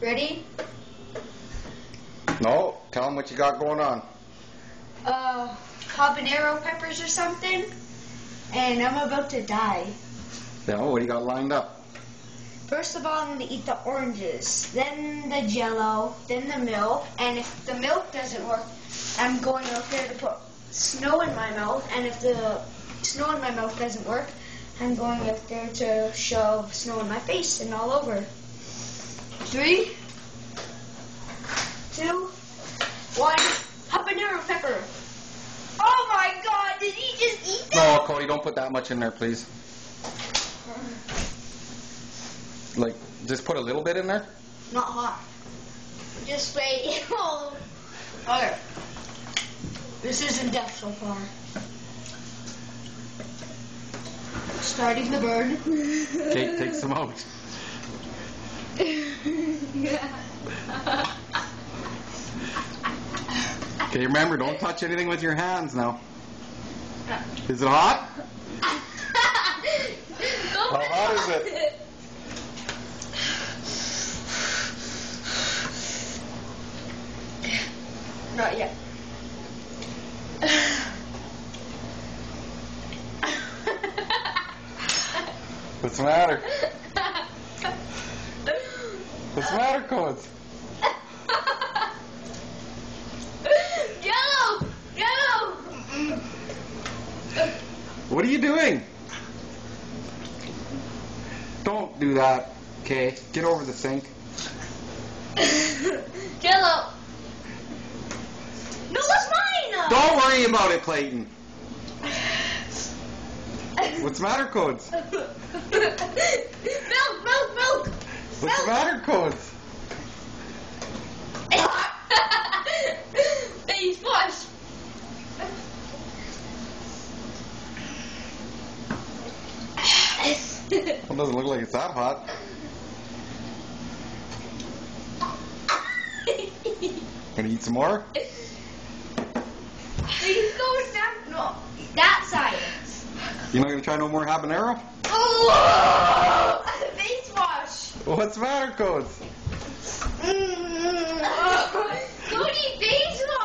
Ready? No, tell them what you got going on. Habanero peppers or something, and I'm about to die. Yeah, what do you got lined up? First of all, I'm going to eat the oranges, then the Jello, then the milk, and if the milk doesn't work, I'm going out there to put snow in my mouth, and if the snow in my mouth doesn't work, I'm going out there to shove snow in my face and all over. 3, 2, 1, habanero pepper. Oh my God, did he just eat that? No, Cody, don't put that much in there, please. Like, just put a little bit in there? Not hot. Just wait. Okay. This isn't death so far. Starting the burn. Okay, take some out. Okay, remember, don't touch anything with your hands now. Is it hot? How hot is it? Not yet. What's the matter? What's the matter, Codes? Yellow! Yellow! What are you doing? Don't do that, okay? Get over the sink. Jello! No, that's mine! Don't worry about it, Clayton. What's the matter, Codes? Milk! What's the matter, Codes? Face wash! Well, it doesn't look like it's that hot. Gonna eat some more? He's going down. No, that side. You're not gonna try no more habanero? Oh! Face wash! What's the matter, Codes? Cody, face wash!